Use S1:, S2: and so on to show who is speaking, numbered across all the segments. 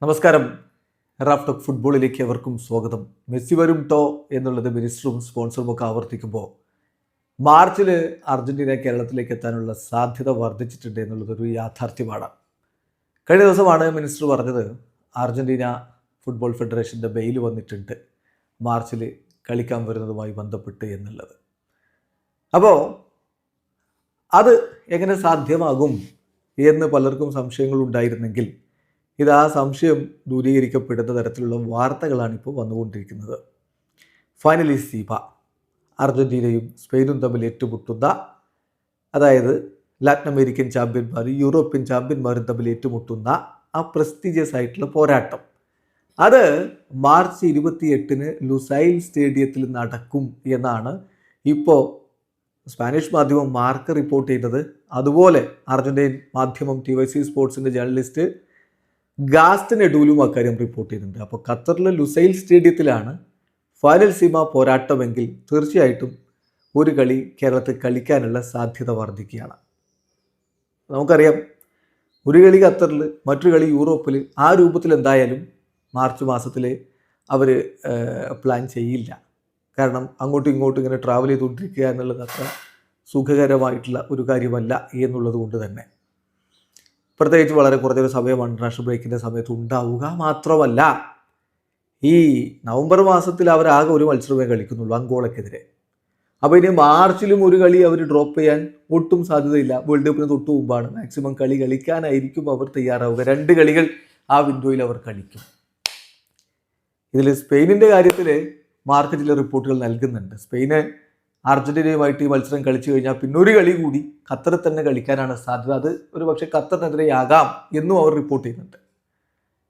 S1: നമസ്കാരം. റാഫ്റ്റോക്ക് ഫുട്ബോളിലേക്ക് എവർക്കും സ്വാഗതം. മെസ്സി വരും ടോ എന്നുള്ളത് മിനിസ്റ്ററും സ്പോൺസറും ഒക്കെ ആവർത്തിക്കുമ്പോൾ മാർച്ചിൽ അർജന്റീന കേരളത്തിലേക്ക് എത്താനുള്ള സാധ്യത വർദ്ധിച്ചിട്ടുണ്ട് എന്നുള്ളതൊരു യാഥാർത്ഥ്യമാണ്. കഴിഞ്ഞ ദിവസമാണ് മിനിസ്റ്റർ പറഞ്ഞത് അർജന്റീന ഫുട്ബോൾ ഫെഡറേഷൻ്റെ ബെയിൽ വന്നിട്ടുണ്ട് മാർച്ചിൽ കളിക്കാൻ വരുന്നതുമായി ബന്ധപ്പെട്ട് എന്നുള്ളത്. അപ്പോൾ അത് എങ്ങനെ സാധ്യമാകും എന്ന് പലർക്കും സംശയങ്ങളുണ്ടായിരുന്നെങ്കിൽ ഇത് ആ സംശയം ദൂരീകരിക്കപ്പെടുന്ന തരത്തിലുള്ള വാർത്തകളാണ് ഇപ്പോൾ വന്നുകൊണ്ടിരിക്കുന്നത്. ഫൈനലിസീമ, അർജന്റീനയും സ്പെയിനും തമ്മിൽ ഏറ്റുമുട്ടുന്ന, അതായത് ലാറ്റിൻ അമേരിക്കൻ ചാമ്പ്യന്മാരും യൂറോപ്യൻ ചാമ്പ്യന്മാരും തമ്മിൽ ഏറ്റുമുട്ടുന്ന ആ പ്രസ്റ്റീജിയസ് ആയിട്ടുള്ള പോരാട്ടം, അത് മാർച്ച് 28 ലുസൈൽ സ്റ്റേഡിയത്തിൽ നടക്കും എന്നാണ് ഇപ്പോൾ സ്പാനിഷ് മാധ്യമം മാർക്ക് റിപ്പോർട്ട് ചെയ്തത്. അതുപോലെ അർജന്റീൻ മാധ്യമം TYC സ്പോർട്സിൻ്റെ ജേർണലിസ്റ്റ് ഗാസ്റ്റൻ എഡൂലും അക്കാര്യം റിപ്പോർട്ട് ചെയ്യുന്നുണ്ട്. അപ്പോൾ ഖത്തറിലെ ലുസൈൽ സ്റ്റേഡിയത്തിലാണ് ഫൈനൽ സീമ പോരാട്ടമെങ്കിൽ തീർച്ചയായിട്ടും ഒരു കളി കേരളത്തിൽ കളിക്കാനുള്ള സാധ്യത വർദ്ധിക്കുകയാണ്. നമുക്കറിയാം, ഒരു കളി ഖത്തറിൽ, മറ്റൊരു കളി യൂറോപ്പിൽ, ആ രൂപത്തിൽ എന്തായാലും മാർച്ച് മാസത്തിൽ അവർ പ്ലാൻ ചെയ്യില്ല. കാരണം അങ്ങോട്ടും ഇങ്ങോട്ടും ഇങ്ങനെ ട്രാവൽ ചെയ്തുകൊണ്ടിരിക്കുക എന്നുള്ളത് അത്ര സുഖകരമായിട്ടുള്ള ഒരു കാര്യമല്ല എന്നുള്ളത് കൊണ്ട് തന്നെ, പ്രത്യേകിച്ച് വളരെ കുറച്ചൊരു സമയമാണ് ഇന്റർനാഷണൽ ബ്രേക്കിൻ്റെ സമയത്ത് ഉണ്ടാവുക. മാത്രമല്ല, ഈ നവംബർ മാസത്തിൽ അവരാകെ ഒരു മത്സരമേ കളിക്കുന്നുള്ളൂ, അങ്കോളയ്ക്കെതിരെ. അപ്പോൾ ഇനി മാർച്ചിലും ഒരു കളി അവർ ഡ്രോപ്പ് ചെയ്യാൻ ഒട്ടും സാധ്യതയില്ല. വേൾഡ് കപ്പിന് തൊട്ട് മുമ്പാണ് മാക്സിമം കളി കളിക്കാനായിരിക്കും അവർ തയ്യാറാവുക. 2 കളികൾ ആ വിൻഡോയിൽ അവർ കളിക്കും. ഇതിൽ സ്പെയിനിൻ്റെ കാര്യത്തിൽ മാർക്ക് ചില റിപ്പോർട്ടുകൾ നൽകുന്നുണ്ട്. സ്പെയിന് അർജന്റീനയുമായിട്ട് ഈ മത്സരം കളിച്ചു കഴിഞ്ഞാൽ പിന്നെ ഒരു കളി കൂടി ഖത്തറിൽ തന്നെ കളിക്കാനാണ് സാധ്യത. അത് ഒരു പക്ഷേ ഖത്തറിനെതിരെയാകാം എന്നും അവർ റിപ്പോർട്ട് ചെയ്യുന്നുണ്ട്.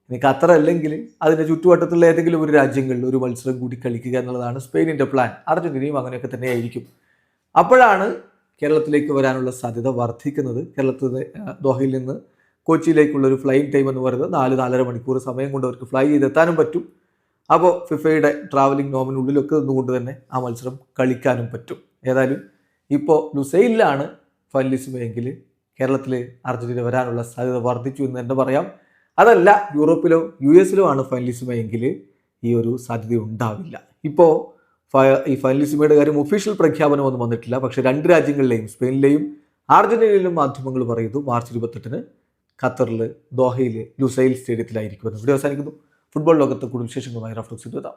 S1: ഇനി ഖത്തർ അല്ലെങ്കിൽ അതിൻ്റെ ചുറ്റുവട്ടത്തുള്ള ഏതെങ്കിലും ഒരു രാജ്യങ്ങളിൽ ഒരു മത്സരം കൂടി കളിക്കുക എന്നുള്ളതാണ് സ്പെയിനിൻ്റെ പ്ലാൻ. അർജന്റീനയും അങ്ങനെയൊക്കെ തന്നെയായിരിക്കും. അപ്പോഴാണ് കേരളത്തിലേക്ക് വരാനുള്ള സാധ്യത വർദ്ധിക്കുന്നത്. കേരളത്തിൽ ദോഹയിൽ നിന്ന് കൊച്ചിയിലേക്കുള്ളൊരു ഫ്ലൈയിങ് ടൈം എന്ന് പറയുന്നത് 4-4.5 മണിക്കൂർ സമയം കൊണ്ട് അവർക്ക് ഫ്ലൈ ചെയ്തെത്താനും പറ്റും. അപ്പോൾ ഫിഫയുടെ ട്രാവലിംഗ് നോമിനുള്ളിലൊക്കെ നിന്നുകൊണ്ട് തന്നെ ആ മത്സരം കളിക്കാനും പറ്റും. ഏതായാലും ഇപ്പോൾ ലുസൈലിലാണ് ഫൈനലിസിമയെങ്കിൽ കേരളത്തിൽ അർജന്റീന വരാനുള്ള സാധ്യത വർദ്ധിച്ചു എന്ന് തന്നെ പറയാം. അതല്ല, യൂറോപ്പിലോ US-ലോ ആണ് ഫൈനലിസിമയെങ്കിൽ ഈ ഒരു സാധ്യത ഉണ്ടാവില്ല. ഇപ്പോൾ ഈ ഫൈനലിസിമയുടെ കാര്യം ഒഫീഷ്യൽ പ്രഖ്യാപനമൊന്നും വന്നിട്ടില്ല. പക്ഷേ 2 രാജ്യങ്ങളിലെയും, സ്പെയിനിലെയും അർജന്റീനയിലും മാധ്യമങ്ങൾ പറയുന്നു മാർച്ച് 28 ഖത്തറിൽ ദോഹയിൽ ലുസൈൽ സ്റ്റേഡിയത്തിലായിരിക്കുമെന്ന്. ഇവിടെ അവസാനിക്കുന്നു. ഫുട്ബോൾ ലോകത്ത് കൂടുതൽ വിശേഷങ്ങളുമായി റാഫ്റ്റോക്സ് എത്താം.